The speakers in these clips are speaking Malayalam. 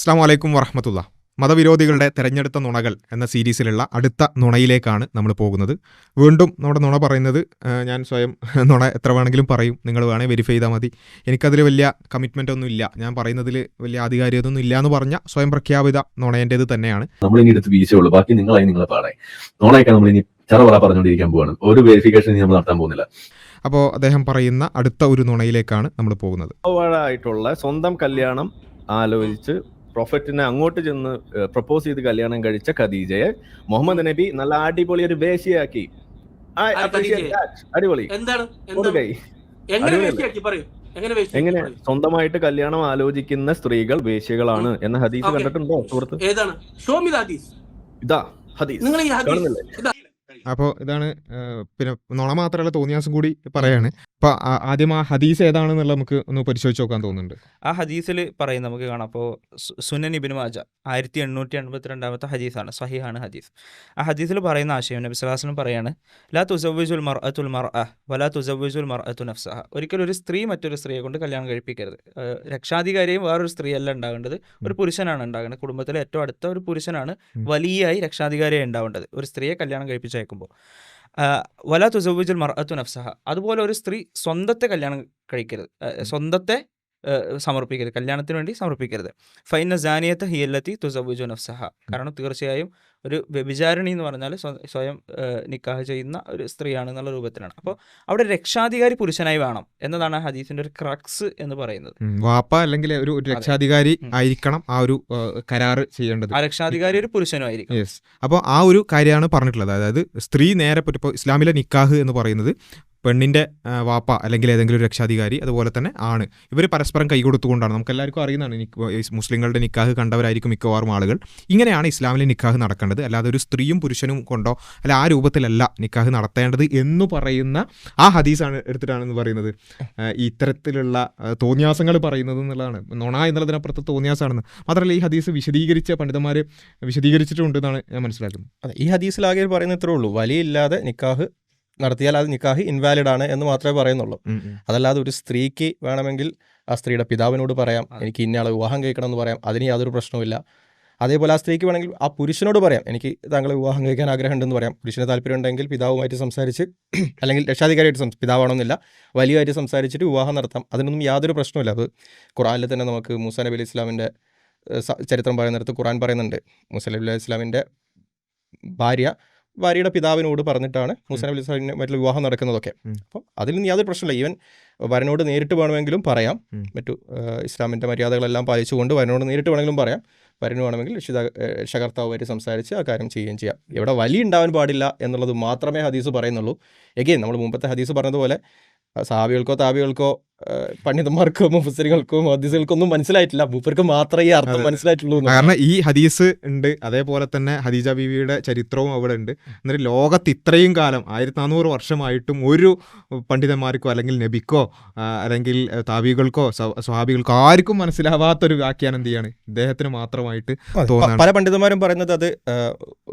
അസ്സലാമു അലൈക്കും വറഹ്മത്തുള്ളാ. മതവിരോധികളുടെ തെരഞ്ഞെടുത്ത നുണകൾ എന്ന സീരീസിലുള്ള അടുത്ത നുണയിലേക്കാണ് നമ്മൾ പോകുന്നത്. വീണ്ടും നമ്മുടെ നുണ പറയുന്നത് ഞാൻ സ്വയം നുണ എത്ര വേണമെങ്കിലും പറയും, നിങ്ങൾ വേണേൽ വെരിഫൈ ചെയ്താൽ മതി. എനിക്കതിൽ വലിയ കമ്മിറ്റ്മെൻ്റ് ഒന്നും ഇല്ല, ഞാൻ പറയുന്നതിൽ വലിയ ആധികാരികതൊന്നും ഇല്ല എന്ന് പറഞ്ഞ സ്വയം പ്രഖ്യാപിത നുണേൻ്റേത് തന്നെയാണ്. നമ്മളിനി എടുത്ത് വീശുള്ളൂ, ബാക്കി നിങ്ങളായി നിങ്ങളെ പാടായി. നുണയൊക്കെ നമ്മളിനി ചറവറ പറഞ്ഞുകൊണ്ടിരിക്കാൻ പോവാണ്, ഒരു വെരിഫിക്കേഷൻ നമ്മൾ നടത്താൻ പോകുന്നില്ല. അപ്പോൾ അദ്ദേഹം പറയുന്ന അടുത്ത ഒരു നുണയിലേക്കാണ് നമ്മൾ പോകുന്നത്. ആയിട്ടുള്ള സ്വന്തം കല്യാണം ആലോചിച്ച് പ്രൊഫറ്റിനെ അങ്ങോട്ട് ചെന്ന് പ്രപ്പോസ് ചെയ്ത് കല്യാണം കഴിച്ച ഖദീജയെ മുഹമ്മദ് നബി നല്ല അടിപൊളി ഒരു വേശ്യയാക്കി. അടിപൊളി. എങ്ങനെ സ്വന്തമായിട്ട് കല്യാണം ആലോചിക്കുന്ന സ്ത്രീകൾ വേശ്യകളാണ് എന്ന ഹദീസ് കണ്ടിട്ടുണ്ടോ സുഹൃത്ത്? ഇതാ ഹദീസ് കാണുന്നില്ലേ? അപ്പോൾ ഇതാണ്, പിന്നെ നുണ മാത്രമല്ല തോന്നിയാസം കൂടി പറയാണ്. അപ്പോൾ ആദ്യം ആ ഹദീസ് ഏതാണെന്നുള്ള നമുക്ക് ഒന്ന് പരിശോധിച്ച് നോക്കാൻ തോന്നുന്നുണ്ട്. ആ ഹദീസിൽ പറയും, നമുക്ക് കാണാം. അപ്പോൾ സുനൻ ഇബ്നു മാജ 1882 ഹദീസാണ്, സഹിഹാണ് ഹദീസ്. ആ ഹദീസിൽ പറയുന്ന ആശയം നബി സ്വല്ലല്ലാഹു അലൈഹി വസല്ലം പറയാണ്, ലാ തുസവ്വിജുൽ മർഅത്തുൽ മർഅ വലാ തുസവ്വിജുൽ മർഅത്തു നഫ്സഹ. ഒരിക്കലും ഒരു സ്ത്രീ മറ്റൊരു സ്ത്രീയെ കൊണ്ട് കല്യാണം കഴിപ്പിക്കരുത്. രക്ഷാധികാരിയും വേറൊരു സ്ത്രീയല്ല ഉണ്ടാകേണ്ടത്, ഒരു പുരുഷനാണ് ഉണ്ടാകേണ്ടത്. കുടുംബത്തിലെ ഏറ്റവും അടുത്ത ഒരു പുരുഷനാണ് വലിയായി രക്ഷാധികാരിയായി ഉണ്ടാവേണ്ടത് ഒരു സ്ത്രീയെ കല്യാണം കഴിപ്പിച്ചയക്കുമ്പോൾ. വലാ തുസവ്വിജുൽ മർഅത്തു നഫ്സഹ. അതുപോലെ ഒരു സ്ത്രീ സ്വന്തത്തെ കല്യാണം കഴിക്കരുത്, സ്വന്തത്തെ സമർപ്പിക്കരുത്, കല്യാണത്തിന് വേണ്ടി സമർപ്പിക്കരുത്. ഫൈന സാനിയത്ത് ഹിയല്ലത്തി തുസവ്വിജു നഫ്സഹ. കാരണം തീർച്ചയായും ഒരു വ്യഭിചാരിണി എന്ന് പറഞ്ഞാൽ സ്വയം നിക്കാഹ് ചെയ്യുന്ന ഒരു സ്ത്രീയാണെന്നുള്ള രൂപത്തിലാണ്. അപ്പോൾ അവിടെ രക്ഷാധികാരി പുരുഷനായി വേണം എന്നതാണ് ഹദീസിന്റെ ഒരു ക്രക്സ് എന്ന് പറയുന്നത്. വാപ്പ അല്ലെങ്കിൽ ഒരു രക്ഷാധികാരി ആയിരിക്കണം ആ ഒരു കരാറ് ചെയ്യേണ്ടത്. ആ രക്ഷാധികാരി ഒരു പുരുഷനും ആയിരിക്കും. യെസ്. അപ്പോൾ ആ ഒരു കാര്യമാണ് പറഞ്ഞിട്ടുള്ളത്. അതായത് സ്ത്രീ നേരെ ഇപ്പോൾ ഇസ്ലാമിലെ നിക്കാഹ് എന്ന് പറയുന്നത് പെണ്ണിൻ്റെ വാപ്പ അല്ലെങ്കിൽ ഏതെങ്കിലും ഒരു രക്ഷാധികാരി, അതുപോലെ തന്നെ ആണ്, ഇവർ പരസ്പരം കൈ കൊടുത്തുകൊണ്ടാണ്. നമുക്കെല്ലാവർക്കും അറിയുന്നതാണ്, മുസ്ലിങ്ങളുടെ നിക്കാഹ് കണ്ടവരായിരിക്കും മിക്കവാറും ആളുകൾ. ഇങ്ങനെയാണ് ഇസ്ലാമിലെ നിക്കാഹ് നടക്കേണ്ടത്, അല്ലാതെ ഒരു സ്ത്രീയും പുരുഷനും കൊണ്ടോ അല്ല ആ രൂപത്തിലല്ല നിക്കാഹ് നടത്തേണ്ടത് എന്ന് പറയുന്ന ആ ഹദീസാണ് എടുത്തിട്ടാണെന്ന് പറയുന്നത് ഈ ഇത്തരത്തിലുള്ള തോന്നിയാസങ്ങൾ പറയുന്നത് എന്നുള്ളതാണ്. നുണ എന്നുള്ളതിനപ്പുറത്ത് തോന്നിയാസമാണെന്ന് മാത്രമല്ല, ഈ ഹദീസ് വിശദീകരിച്ച പണ്ഡിതന്മാർ വിശദീകരിച്ചിട്ടുണ്ടെന്നാണ് ഞാൻ മനസ്സിലാക്കുന്നത്. അതെ, ഈ ഹദീസിലാകെ പറയുന്ന ഇത്രേ ഉള്ളൂ, വലിയില്ലാതെ നിക്കാഹ് നടത്തിയാൽ അത് നിക്കാഹ് ഇൻവാലിഡ് ആണ് എന്ന് മാത്രമേ പറയുന്നുള്ളൂ. അതല്ലാതെ ഒരു സ്ത്രീക്ക് വേണമെങ്കിൽ ആ സ്ത്രീയുടെ പിതാവിനോട് പറയാം, എനിക്ക് ഇന്നയാളെ വിവാഹം കഴിക്കണം എന്ന് പറയാം, അതിന് യാതൊരു പ്രശ്നവുമില്ല. അതേപോലെ ആ സ്ത്രീക്ക് വേണമെങ്കിൽ ആ പുരുഷനോട് പറയാം, എനിക്ക് താങ്കളെ വിവാഹം കഴിക്കാൻ ആഗ്രഹമുണ്ടെന്ന് പറയാം. പുരുഷന് താല്പര്യം ഉണ്ടെങ്കിൽ പിതാവുമായിട്ട് സംസാരിച്ച്, അല്ലെങ്കിൽ രക്ഷാധികാരിയായിട്ട് പിതാവാണെന്നില്ല, വലിയമായിട്ട് സംസാരിച്ചിട്ട് വിവാഹം നടത്താം. അതിനൊന്നും യാതൊരു പ്രശ്നമില്ല. അത് ഖുറാനിൽ തന്നെ നമുക്ക് മൂസാ നബി അലൈഹി ഇസ്ലാമിൻ്റെ ചരിത്രം പറയുന്നിടത്ത് ഖുറാൻ പറയുന്നുണ്ട്, മൂസാ നബി അലൈഹി ഇസ്ലാമിൻ്റെ ഭാര്യയുടെ പിതാവിനോട് പറഞ്ഞിട്ടാണ് മൂസാ നബി അലൈഹി മറ്റുള്ള വിവാഹം നടക്കുന്നതൊക്കെ. അപ്പം അതിൽ യാതൊരു പ്രശ്നമില്ല. ഈവൻ വരനോട് നേരിട്ട് വേണമെങ്കിലും പറയാം, മറ്റു ഇസ്ലാമിൻ്റെ മര്യാദകളെല്ലാം പാലിച്ചുകൊണ്ട് വരനോട് നേരിട്ട് വേണമെങ്കിലും പറയാം. വരന് വേണമെങ്കിൽ രക്ഷകർത്താവുമായിട്ട് സംസാരിച്ച് ആ കാര്യം ചെയ്യുകയും ചെയ്യാം. ഇവിടെ വലിയ ഉണ്ടാവാൻ പാടില്ല എന്നുള്ളത് മാത്രമേ ഹദീസ് പറയുന്നുള്ളൂ. എഗെയിൻ നമ്മൾ മുമ്പത്തെ ഹദീസ് പറഞ്ഞതുപോലെ സഹാബികൾക്കോ താബികൾക്കോ പണ്ഡിതന്മാർക്കോ മുഫസ്സിറുകൾക്കോ ഹദീസുകൾക്കൊന്നും മനസ്സിലായിട്ടില്ല, മൂപ്പർക്ക് മാത്രമേ ഈ അർത്ഥം മനസ്സിലായിട്ടുള്ളൂ. കാരണം ഈ ഹദീസ് ഉണ്ട്, അതേപോലെ തന്നെ ഖദീജ ബീവിയുടെ ചരിത്രവും അവിടെ ഉണ്ട്. എന്നിട്ട് ലോകത്ത് ഇത്രയും കാലം 1400 വർഷമായിട്ടും ഒരു പണ്ഡിതന്മാർക്കോ അല്ലെങ്കിൽ നബിക്കോ അല്ലെങ്കിൽ താബികൾക്കോ സ്വഹാബികൾക്കോ ആർക്കും മനസ്സിലാവാത്തൊരു വ്യാഖ്യാനം എന്ത് ചെയ്യാണ് ഇദ്ദേഹത്തിന് മാത്രമായിട്ട് തോന്നുന്നത്. പല പണ്ഡിതന്മാരും പറയുന്നത് അത്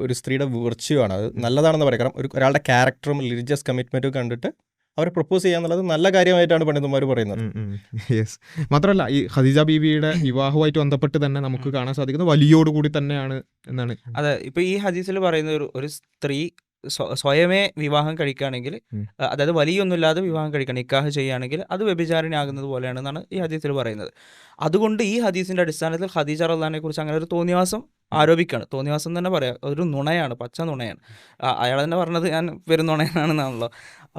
ഒരു സ്ത്രീയുടെ വിർച്യു ആണ്, അത് നല്ലതാണെന്ന് പറയാം. കാരണം ഒരാളുടെ ക്യാരക്ടറും റിലീജിയസ് കമ്മിറ്റ്മെൻറ്റും കണ്ടിട്ട് അവരെ പ്രപ്പോസ് ചെയ്യാന്നുള്ളത് നല്ല കാര്യമായിട്ടാണ് പണ്ഡിതന്മാർ പറയുന്നത്. യെസ്. മാത്രമല്ല ഈ ഖദീജ ബീവിയുടെ വിവാഹവുമായിട്ട് ബന്ധപ്പെട്ട് തന്നെ നമുക്ക് കാണാൻ സാധിക്കുന്നത് വലിയോടുകൂടി തന്നെയാണ് എന്നാണ്. അതെ, ഇപ്പൊ ഈ ഹദീസിൽ പറയുന്ന ഒരു സ്ത്രീ സ്വയമേ വിവാഹം കഴിക്കുകയാണെങ്കിൽ, അതായത് വലിയൊന്നുമില്ലാതെ വിവാഹം കഴിക്കണം, നിക്കാഹ് ചെയ്യുകയാണെങ്കിൽ അത് വ്യഭിചാരിണിയാകുന്നത് പോലെയാണെന്നാണ് ഈ ഹദീസിൽ പറയുന്നത്. അതുകൊണ്ട് ഈ ഹദീസിന്റെ അടിസ്ഥാനത്തിൽ ഖദീജ റളിയല്ലാഹുവിനെ കുറിച്ച് അങ്ങനെ ഒരു തോന്നിവാസം ആരോപിക്കുകയാണ്. തോന്നിവാസം തന്നെ പറയാം, ഒരു നുണയാണ്, പച്ച നുണയാണ്. അയാൾ തന്നെ പറഞ്ഞത് ഞാൻ വെറും നുണയാണെന്നാണല്ലോ.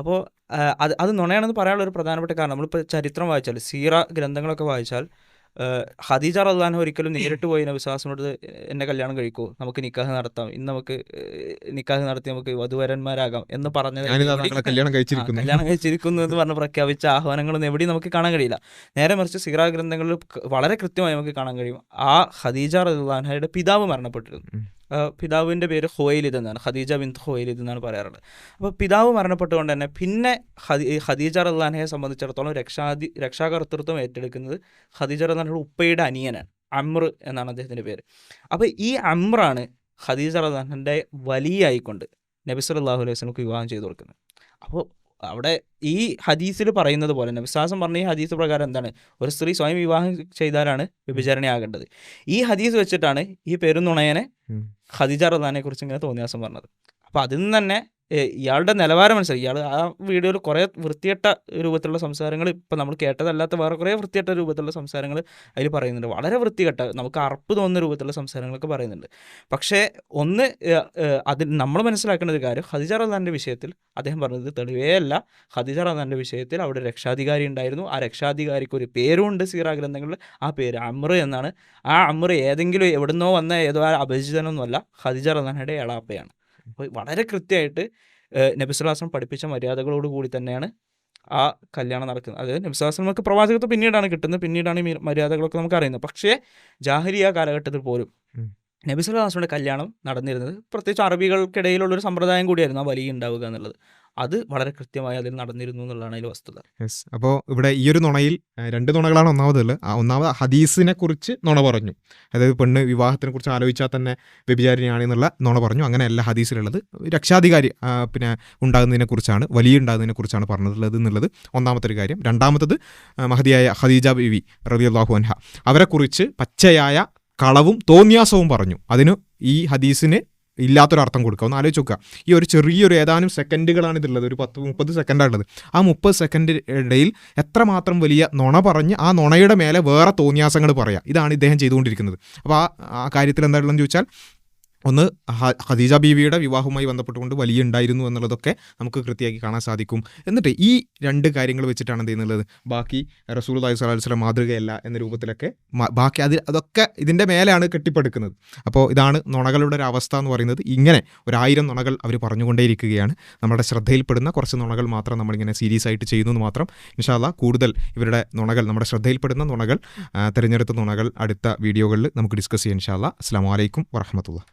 അപ്പോൾ അത് നുണയാണെന്ന് പറയാനുള്ള ഒരു പ്രധാനപ്പെട്ട കാരണം, നമ്മളിപ്പോൾ ചരിത്രം വായിച്ചാൽ, സീറ ഗ്രന്ഥങ്ങളൊക്കെ വായിച്ചാൽ, ഖദീജ റളിയല്ലാഹു അൻഹ ഒരിക്കലും നേരിട്ട് പോയി നബി സ്വല്ലല്ലാഹു അലൈഹി വസല്ലമയോട് എന്നെ കല്യാണം കഴിക്കൂ, നമുക്ക് നിക്കാഹ് നടത്താം, ഇന്ന് നമുക്ക് നിക്കാഹ് നടത്തി നമുക്ക് വധുവരന്മാരാകാം എന്ന് പറഞ്ഞത്, കല്യാണം കഴിച്ചിരിക്കുന്നു എന്ന് പറഞ്ഞ് പ്രഖ്യാപിച്ച ആഹ്വാനങ്ങളൊന്നും എവിടെയും നമുക്ക് കാണാൻ കഴിയില്ല. നേരെ മറിച്ച് സീറ ഗ്രന്ഥങ്ങളിൽ വളരെ കൃത്യമായി നമുക്ക് കാണാൻ കഴിയും, ആ ഖദീജ റളിയല്ലാഹു അൻഹയുടെ പിതാവ് മരണപ്പെട്ടിരുന്നു. പിതാവിൻ്റെ പേര് ഖുവൈലിദ് എന്നാണ്, ഖദീജ ബിൻത് ഖുവൈലിദ് എന്നാണ് പറയാറുള്ളത്. അപ്പോൾ പിതാവ് മരണപ്പെട്ടുകൊണ്ട് തന്നെ പിന്നെ ഖദീജ റളിയല്ലാഹു അൻഹയെ സംബന്ധിച്ചിടത്തോളം രക്ഷാകർതൃത്വം ഏറ്റെടുക്കുന്നത് ഖദീജ റളിയല്ലാഹു അൻഹയുടെ ഉപ്പയുടെ അനിയനാണ്, അമ്ർ എന്നാണ് അദ്ദേഹത്തിൻ്റെ പേര്. അപ്പോൾ ഈ അമ്രാണ് ഖദീജ റളിയല്ലാഹു അൻഹയുടെ വലിയായിക്കൊണ്ട് നബി സല്ലല്ലാഹു അലൈഹി വസല്ലമക്ക് വിവാഹം ചെയ്തു കൊടുക്കുന്നത്. അപ്പോൾ അവിടെ ഈ ഹദീസിൽ പറയുന്നത് പോലെ വിശ്വാസം പറഞ്ഞ ഈ ഹദീസ് പ്രകാരം എന്താണ്, ഒരു സ്ത്രീ സ്വയം വിവാഹം ചെയ്താലാണ് വ്യഭിചാരിണിയാകേണ്ടത്. ഈ ഹദീസ് വെച്ചിട്ടാണ് ഈ പെരുന്നുണയനെ ഖദീജ റളിയല്ലാഹുവിനെ കുറിച്ച് ഇങ്ങനെ തോന്നിയാസം പറഞ്ഞത്. അപ്പോൾ അതിൽ നിന്ന് തന്നെ ഇയാളുടെ നിലവാരം മനസ്സിലായി. ഇയാൾ ആ വീഡിയോയിൽ കുറേ വൃത്തികെട്ട രൂപത്തിലുള്ള സംസാരങ്ങൾ, ഇപ്പം നമ്മൾ കേട്ടതല്ലാത്ത വേറെ കുറേ വൃത്തികെട്ട രൂപത്തിലുള്ള സംസാരങ്ങൾ അതിൽ പറയുന്നുണ്ട്. വളരെ വൃത്തികെട്ട, നമുക്ക് അറപ്പ് തോന്നുന്ന രൂപത്തിലുള്ള സംസാരങ്ങളൊക്കെ പറയുന്നുണ്ട്. പക്ഷേ ഒന്ന് അതിൽ നമ്മൾ മനസ്സിലാക്കേണ്ട ഒരു കാര്യം, ഖദീജ റളിയല്ലാഹുവിൻ്റെ വിഷയത്തിൽ അദ്ദേഹം പറഞ്ഞത് തെളിവേ അല്ല. ഖദീജ റളിയല്ലാഹുവിൻ്റെ വിഷയത്തിൽ അവിടെ രക്ഷാധികാരി ഉണ്ടായിരുന്നു. ആ രക്ഷാധികാരിക്ക് ഒരു പേരുണ്ട് സീറ ഗ്രന്ഥങ്ങളിൽ, ആ പേര് അമ്ര എന്നാണ്. ആ അമ്ര ഏതെങ്കിലും എവിടുന്നോ വന്ന ഏതോ അപരിചിതനൊന്നുമല്ല, ഖദീജ റളിയല്ലാഹുവിൻ്റെ എളാപ്പയാണ്. അപ്പോൾ വളരെ കൃത്യമായിട്ട് നബി സ്വല്ലല്ലാഹു അലൈഹി വസല്ലം പഠിപ്പിച്ച മര്യാദകളോട് കൂടി തന്നെയാണ് ആ കല്യാണം നടക്കുന്നത്. അതായത് നബി സ്വല്ലല്ലാഹു അലൈഹി വസല്ലമക്ക് പ്രവാചകത്വം പിന്നീടാണ് കിട്ടുന്നത്, പിന്നീടാണ് ഈ മര്യാദകളൊക്കെ നമുക്ക് അറിയുന്നത്. പക്ഷേ ജാഹിലിയ കാലഘട്ടത്തിൽ പോലും നബി സല്ലല്ലാഹു അലൈഹി വസല്ലമയുടെ കല്യാണം നടന്നിരുന്നത് പ്രത്യേകിച്ച് അറബികൾക്കിടയിലുള്ളൊരു സമ്പ്രദായം കൂടിയായിരുന്നു ആ വലിയ ഉണ്ടാവുക എന്നുള്ളത്. അത് വളരെ കൃത്യമായി അതിൽ നടന്നിരുന്നു എന്നുള്ളതാണ് അതിൽ വസ്തുത. യെസ്. അപ്പോൾ ഇവിടെ ഈ ഒരു നുണയിൽ 2 നുണകളാണ് ഒന്നാമതുള്ളത്. ഒന്നാമത് ഹദീസിനെ കുറിച്ച് നുണ പറഞ്ഞു, അതായത് പെണ്ണ് വിവാഹത്തിനെ കുറിച്ച് ആലോചിച്ചാൽ തന്നെ വ്യഭിചാരിണിയാണ് എന്നുള്ള നുണ പറഞ്ഞു. അങ്ങനെയല്ല ഹദീസിലുള്ളത്. രക്ഷാധികാരി പിന്നെ ഉണ്ടാകുന്നതിനെ കുറിച്ചാണ്, വലിയ ഉണ്ടാകുന്നതിനെ കുറിച്ചാണ് പറഞ്ഞിട്ടുള്ളത് എന്നുള്ളത് ഒന്നാമത്തെ ഒരു കാര്യം. രണ്ടാമത്തത് മഹദിയായ ഖദീജ ബീവി റളിയല്ലാഹു അൻഹ അവരെക്കുറിച്ച് പച്ചയായ കളവും തോന്നിയാസവും പറഞ്ഞു. അതിന് ഈ ഹദീസിന് ഇല്ലാത്തൊരർത്ഥം കൊടുക്കുക. ഒന്ന് ആലോചിച്ച് നോക്കുക. ഈ ഒരു ചെറിയൊരു ഏതാനും സെക്കൻഡുകളാണ് ഇതുള്ളത്, ഒരു 10-30 സെക്കൻഡാണുള്ളത്. ആ 30 സെക്കൻഡ് ഇടയിൽ എത്രമാത്രം വലിയ നുണ പറഞ്ഞ് ആ നുണയുടെ മേലെ വേറെ തോന്നിയാസങ്ങൾ പറയാം. ഇതാണ് ഇദ്ദേഹം ചെയ്തുകൊണ്ടിരിക്കുന്നത്. അപ്പോൾ ആ കാര്യത്തിൽ എന്താണെന്ന് ചോദിച്ചാൽ, ഒന്ന് ഖദീജ ബീവിയുടെ വിവാഹവുമായി ബന്ധപ്പെട്ടുകൊണ്ട് വലിയ ഉണ്ടായിരുന്നു എന്നുള്ളതൊക്കെ നമുക്ക് കൃത്യമാക്കി കാണാൻ സാധിക്കും. എന്നിട്ട് ഈ 2 കാര്യങ്ങൾ വെച്ചിട്ടാണ് എന്ത് ചെയ്യുന്നത്, ബാക്കി റസൂലുള്ളാഹി സ്വല്ലല്ലാഹു അലൈഹി വസല്ലം മാതൃകയല്ല എന്ന രൂപത്തിലൊക്കെ ബാക്കി അതൊക്കെ ഇതിൻ്റെ മേലെയാണ് കെട്ടിപ്പടുക്കുന്നത്. അപ്പോൾ ഇതാണ് നുണകളുടെ ഒരു അവസ്ഥ എന്ന് പറയുന്നത്. ഇങ്ങനെ 1000 നുണകൾ അവർ പറഞ്ഞുകൊണ്ടേയിരിക്കുകയാണ്. നമ്മുടെ ശ്രദ്ധയിൽപ്പെടുന്ന കുറച്ച് നുണകൾ മാത്രം നമ്മളിങ്ങനെ സീരീസ് ആയിട്ട് ചെയ്യുന്നു എന്ന് മാത്രം. ഇൻഷാ അല്ലാഹ് കൂടുതൽ ഇവരുടെ നുണകൾ, നമ്മുടെ ശ്രദ്ധയിൽപ്പെടുന്ന നുണകൾ, തിരഞ്ഞെടുത്ത നുണകൾ അടുത്ത വീഡിയോകളിൽ നമുക്ക് ഡിസ്കസ് ചെയ്യാം ഇൻഷാ അല്ലാഹ്. അസ്സലാമു അലൈക്കും വറഹ്മത്തുള്ളാഹി.